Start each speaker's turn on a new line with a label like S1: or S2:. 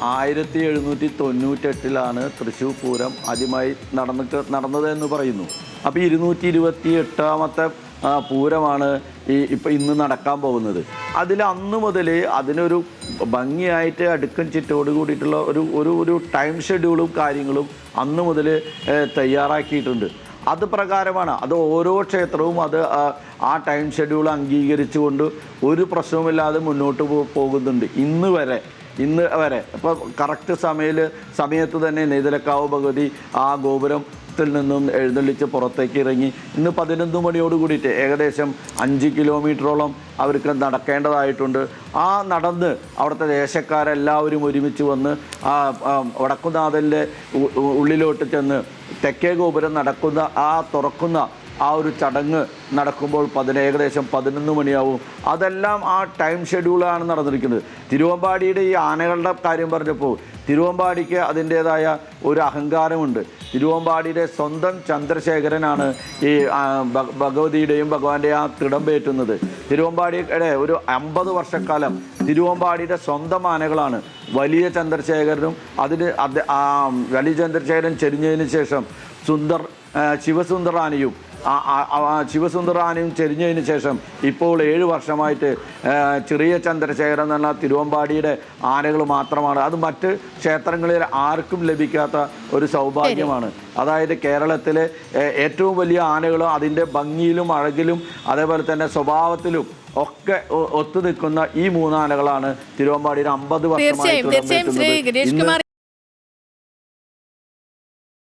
S1: 1798 തൃശ്ശൂർ പൂരം ആദ്യമായി നടന്നത് എന്ന് പറയുന്നു. അപ്പോൾ 228ാമത്തെ പൂരമാണ് ഇന്ന് നടക്കാൻ പോകുന്നത്. അതിൽ അന്ന് മുതൽ അതിനൊരു ഭംഗിയായിട്ട് അടുക്കും ചിട്ടോട് കൂടിയിട്ടുള്ള ഒരു ടൈം ഷെഡ്യൂളും കാര്യങ്ങളും അന്ന് മുതൽ തയ്യാറാക്കിയിട്ടുണ്ട്. അത് പ്രകാരമാണ് അത് ഓരോ ക്ഷേത്രവും ആ ടൈം ഷെഡ്യൂൾ അംഗീകരിച്ചുകൊണ്ട് ഒരു പ്രശ്നവുമില്ലാതെ മുന്നോട്ട് പോകുന്നുണ്ട് ഇന്ന് വരെ. അപ്പോൾ കറക്റ്റ് സമയത്ത് തന്നെ നെയ്തലക്കാവ് ഭഗവതി ആ ഗോപുരത്തിൽ നിന്നും എഴുന്നള്ളിച്ച് പുറത്തേക്ക് ഇറങ്ങി. ഇന്ന് 11 മണിയോട് കൂടിയിട്ട് ഏകദേശം 5 കിലോമീറ്ററോളം അവർക്ക് നടക്കേണ്ടതായിട്ടുണ്ട്. ആ നടന്ന് അവിടുത്തെ ദേശക്കാരെല്ലാവരും ഒരുമിച്ച് വന്ന് ആ വടക്കുന്നാഥൻ്റെ ഉള്ളിലോട്ട് ചെന്ന് തെക്കേ ഗോപുരം തുറക്കുന്ന ആ ഒരു ചടങ്ങ് നടക്കുമ്പോൾ ഏകദേശം 11 മണിയാവും. അതെല്ലാം ആ ടൈം ഷെഡ്യൂളാണ് നടന്നിരിക്കുന്നത്. തിരുവമ്പാടിയുടെ ഈ ആനകളുടെ കാര്യം പറഞ്ഞപ്പോൾ തിരുവമ്പാടിക്ക് അതിൻ്റേതായ ഒരു അഹങ്കാരമുണ്ട്. തിരുവമ്പാടിയുടെ സ്വന്തം ചന്ദ്രശേഖരനാണ് ഈ ഭഗവതിയുടെയും ഭഗവാന്റെ ആ തിടമ്പേറ്റുന്നത്. തിരുവമ്പാടിയുടെ ഒരു 50 വർഷക്കാലം തിരുവമ്പാടിയുടെ സ്വന്തം ആനകളാണ്. വലിയ ചന്ദ്രശേഖരനും വലിയ ചന്ദ്രശേഖരൻ ചെരിഞ്ഞതിന് ശേഷം ശിവസുന്ദറാനയും ചെരിഞ്ഞതിന് ശേഷം ഇപ്പോൾ 7 വർഷമായിട്ട് ചെറിയ ചന്ദ്രശേഖരൻ എന്ന് പറഞ്ഞാൽ തിരുവമ്പാടിയുടെ ആനകൾ മാത്രമാണ്. അത് മറ്റ് ക്ഷേത്രങ്ങളിൽ ആർക്കും ലഭിക്കാത്ത ഒരു സൗഭാഗ്യമാണ്. അതായത് കേരളത്തിലെ ഏറ്റവും വലിയ ആനകളും അതിൻ്റെ ഭംഗിയിലും അഴകിലും അതേപോലെ തന്നെ സ്വഭാവത്തിലും ഒക്കെ ഒത്തു നിൽക്കുന്ന ഈ 3 ആനകളാണ് തിരുവമ്പാടിയുടെ 50 വർഷമായിട്ട്